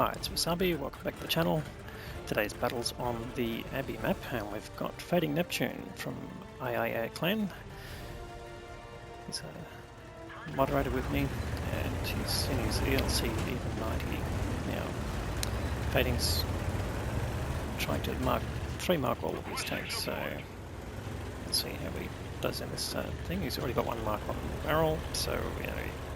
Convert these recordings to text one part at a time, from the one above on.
Hi, it's Wasabi, welcome back to the channel. Today's battle's on the Abbey map and we've got FadingNeptune from IIA Clan. He's a moderator with me and he's in his ELC even 90 now. Fading's trying to mark all of his tanks, so let's see how he does in this thing. He's already got one mark on the barrel, so he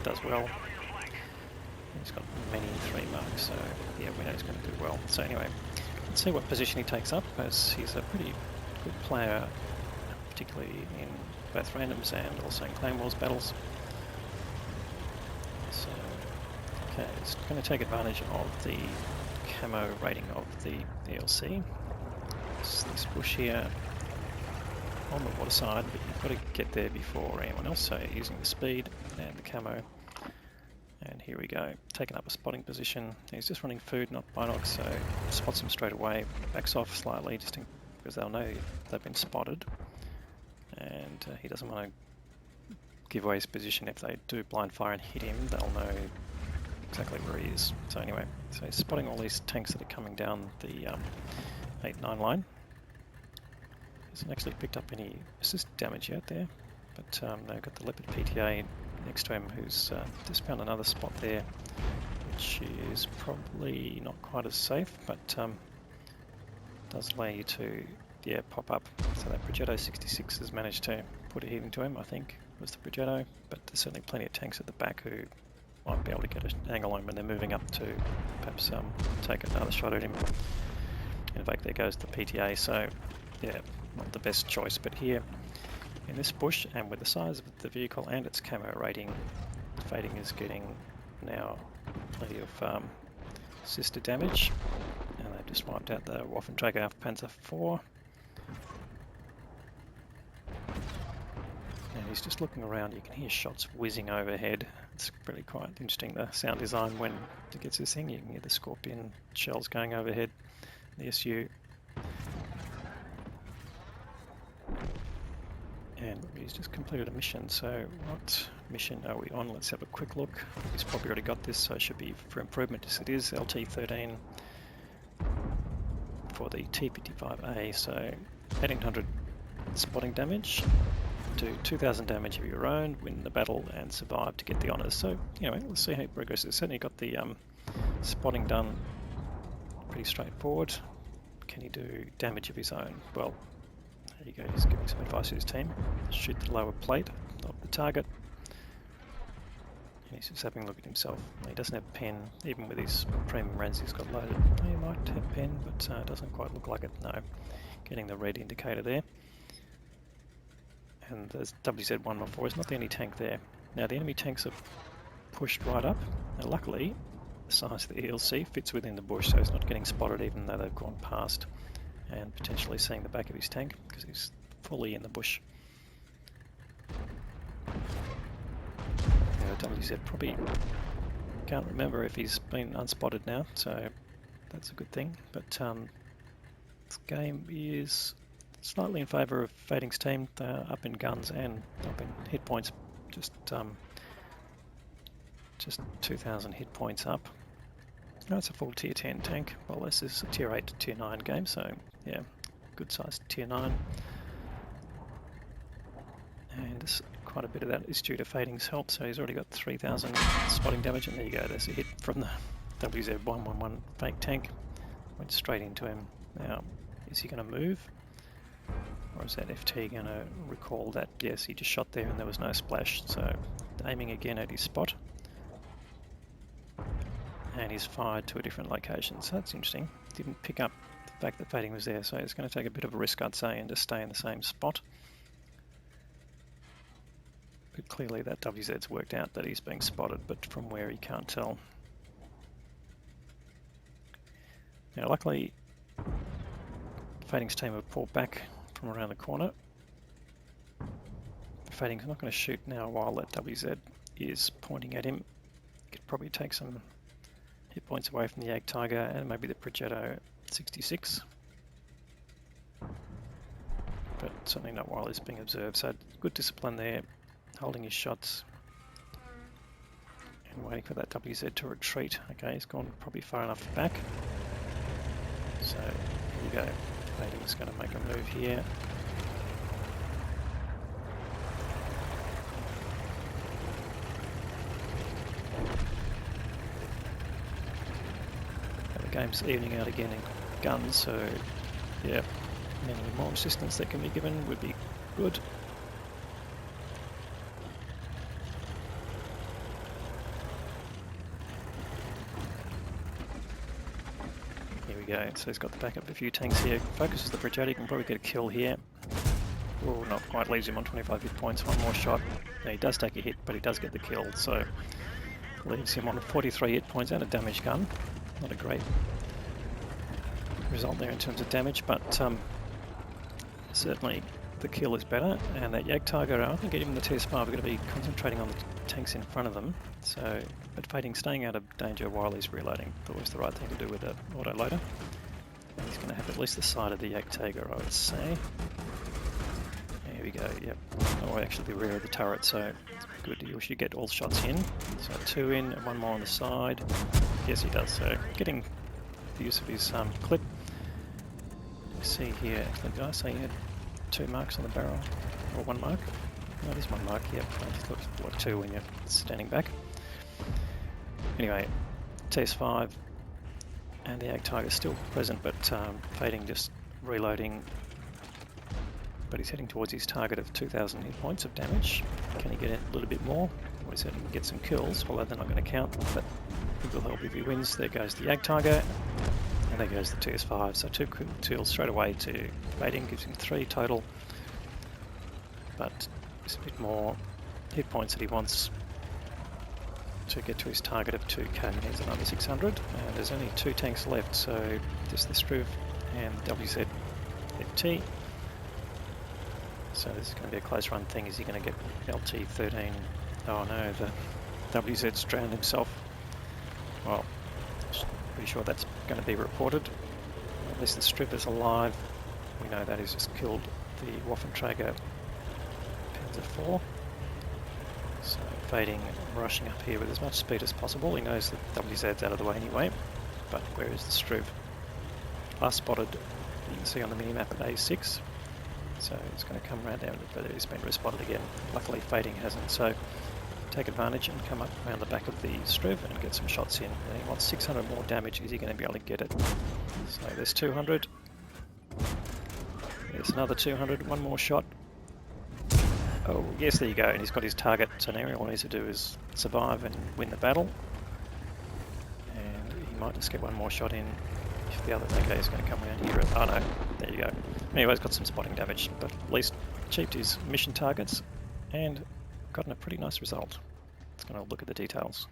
does well. He's got many 3 marks, so yeah, we know he's going to do well. So anyway, let's see what position he takes up, as he's a pretty good player, particularly in both randoms and also in Clan Wars battles. So, okay, he's going to take advantage of the camo rating of the ELC. It's this bush here on the water side, but you've got to get there before anyone else, so using the speed and the camo. And here we go, taking up a spotting position. He's just running food, not binocs, so spots him straight away, backs off slightly just because they'll know they've been spotted. And he doesn't want to give away his position. If they do blind fire and hit him, they'll know exactly where he is. So anyway, so he's spotting all these tanks that are coming down the 8-9 line. He hasn't actually picked up any assist damage yet there, but they've got the Leopard PTA next to him who's just found another spot there, which is probably not quite as safe, but does allow you to pop up. So that Progetto 66 has managed to put a hit into him, I think was the Progetto, but there's certainly plenty of tanks at the back who might be able to get an angle on when they're moving up to perhaps take another shot at him. In fact, there goes the PTA, so yeah, not the best choice, but here in this bush, and with the size of the vehicle and its camo rating, Fading is getting now plenty of sister damage, and they've just wiped out the Waffenträger Panzer IV. And he's just looking around. You can hear shots whizzing overhead. It's really quite interesting, the sound design when it gets this thing. You can hear the Scorpion shells going overhead, the SU. And he's just completed a mission, so what mission are we on? Let's have a quick look. He's probably already got this, so it should be for improvement as it is. LT13 for the T55A, so 1800 spotting damage, do 2000 damage of your own, win the battle and survive to get the honours. So anyway, let's see how he progresses. Certainly got the spotting done pretty straightforward. Can he do damage of his own? Well, there you go, he's giving some advice to his team. Shoot the lower plate of the target. And he's just having a look at himself. He doesn't have pen, even with his premium runs he's got loaded. He might have pen, but it doesn't quite look like it, no. Getting the red indicator there. And there's WZ114 is not the only tank there. Now the enemy tanks are pushed right up. Now luckily, the size of the ELC fits within the bush, so he's not getting spotted even though they've gone past, and potentially seeing the back of his tank because he's fully in the bush. WZ probably can't remember if he's been unspotted now, so that's a good thing. But this game is slightly in favour of Fading's team. They're up in guns and up in hit points, just 2,000 hit points up. No, it's a full tier 10 tank, while this is a tier 8 to tier 9 game, so yeah, good sized tier 9. And quite a bit of that is due to Fading's help, so he's already got 3,000 spotting damage, and there you go, there's a hit from the WZ111 fake tank. Went straight into him. Now, is he going to move? Or is that FT going to recall that, yes, he just shot there and there was no splash, so aiming again at his spot. And he's fired to a different location, so that's interesting. Didn't pick up the fact that Fading was there, so it's going to take a bit of a risk, I'd say, and just stay in the same spot. But clearly that WZ's worked out that he's being spotted, but from where he can't tell. Now luckily, Fading's team have pulled back from around the corner. Fading's not going to shoot now while that WZ is pointing at him. He could probably take some hit points away from the Jagdtiger and maybe the Progetto 66. But certainly not while he's being observed, so good discipline there, holding his shots And waiting for that WZ to retreat. Okay, he's gone probably far enough back. So here we go. Fading's going to make a move here. And the game's evening out again in guns, so yeah, any more assistance that can be given would be good. Here we go, so he's got the backup of a few tanks here. Focuses the bridge out, he can probably get a kill here. Oh, not quite, leaves him on 25 hit points, one more shot. Yeah, he does take a hit, but he does get the kill, so leaves him on 43 hit points and a damaged gun. Not a great result there in terms of damage, but certainly the kill is better. And that Jagdtiger, I think even the TS5 are going to be concentrating on the tanks in front of them. So, but Fading staying out of danger while he's reloading. Always the right thing to do with the autoloader. And he's going to have at least the side of the Jagdtiger, I would say. There we go, yep. Oh, actually the rear of the turret, so good. You should get all shots in. So 2 in and 1 more on the side. Yes, he does. So getting the use of his clip. You see here, excellent guy. So he had 2 marks on the barrel, or 1 mark. No, there's 1 mark. Yep, it just looks like 2 when you're standing back. Anyway, TS5 and the Jagdtiger is still present, but Fading just reloading. But he's heading towards his target of 2,000 hit points of damage. Can he get a little bit more? Well, he certainly can get some kills, although they're not going to count, but it will help if he wins. There goes the Jagdtiger, and there goes the TS5. So 2 kills straight away to Fading, gives him 3 total. But there's a bit more hit points that he wants to get to his target of 2k. He needs another 600, and there's only 2 tanks left, so just the Struve and the WZ-FT. So this is going to be a close run thing. Is he going to get LT-13? Oh no, the WZ's drowned himself. Well, pretty sure that's going to be reported. At least the Strip is alive. We know that he's just killed the Waffenträger Panzer IV. So Fading, rushing up here with as much speed as possible. He knows that WZ's out of the way anyway. But where is the Struve? Last spotted, you can see on the minimap at A6. So it's going to come around down, but he's been respotted again. Luckily Fading hasn't, so take advantage and come up around the back of the Struve and get some shots in. And he wants 600 more damage. Is he going to be able to get it? So there's 200. There's another 200, 1 more shot. Oh yes, there you go, and he's got his target. So now all he needs to do is survive and win the battle. And he might just get 1 more shot in. If the other guy is going to come around here. Oh no, there you go. Anyway, he's got some spotting damage, but at least achieved his mission targets and gotten a pretty nice result. Let's go and look at the details.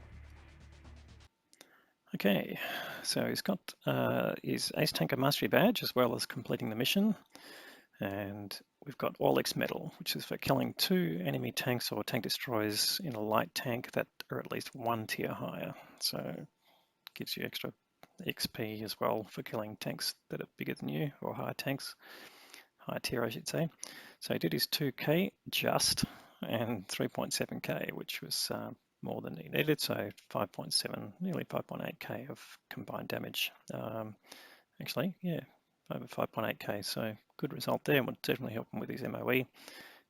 Okay, so he's got his Ace Tanker Mastery Badge as well as completing the mission. And we've got Orliks Medal, which is for killing 2 enemy tanks or tank destroyers in a light tank that are at least 1 tier higher. So gives you extra XP as well for killing tanks that are bigger than you, or higher tanks, higher tier I should say. So he did his 2k just, and 3.7k, which was more than he needed, so 5.7, nearly 5.8k of combined damage. Actually, yeah, over 5.8k, so good result there, and would definitely help him with his MOE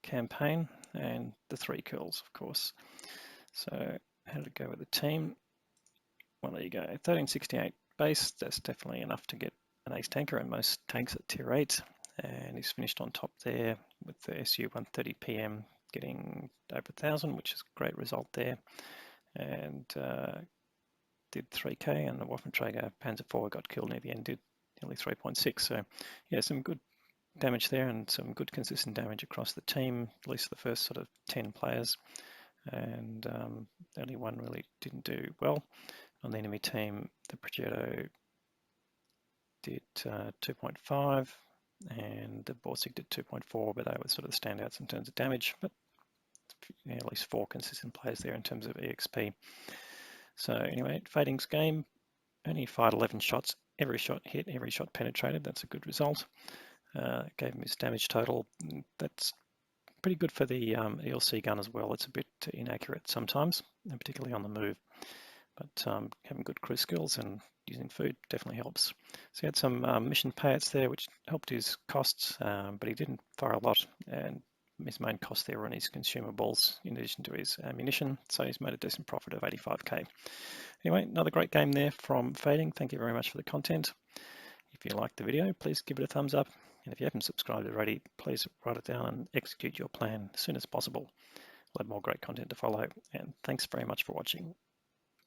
campaign, and the 3 kills, of course. So how did it go with the team? Well, there you go, 1368 base, that's definitely enough to get an ace tanker, and most tanks at tier 8, and he's finished on top there with the SU 130 PM getting over 1,000, which is a great result there, and did 3k, and the Waffenträger Panzer IV got killed near the end, did nearly 3.6, so yeah, some good damage there and some good consistent damage across the team, at least the first sort of 10 players, and only one really didn't do well. On the enemy team, the Progetto did 2.5 and the Borsig did 2.4, but they were sort of the standouts in terms of damage, but yeah, at least 4 consistent players there in terms of EXP. So anyway, Fading's game, only fired 11 shots, every shot hit, every shot penetrated, that's a good result. Gave him his damage total, that's pretty good for the ELC gun as well. It's a bit inaccurate sometimes, and particularly on the move. But having good crew skills and using food definitely helps. So he had some mission payouts there, which helped his costs, but he didn't fire a lot, and his main cost there were on his consumables in addition to his ammunition. So he's made a decent profit of 85k. Anyway, another great game there from Fading. Thank you very much for the content. If you liked the video, please give it a thumbs up. And if you haven't subscribed already, please write it down and execute your plan as soon as possible. We'll have more great content to follow. And thanks very much for watching.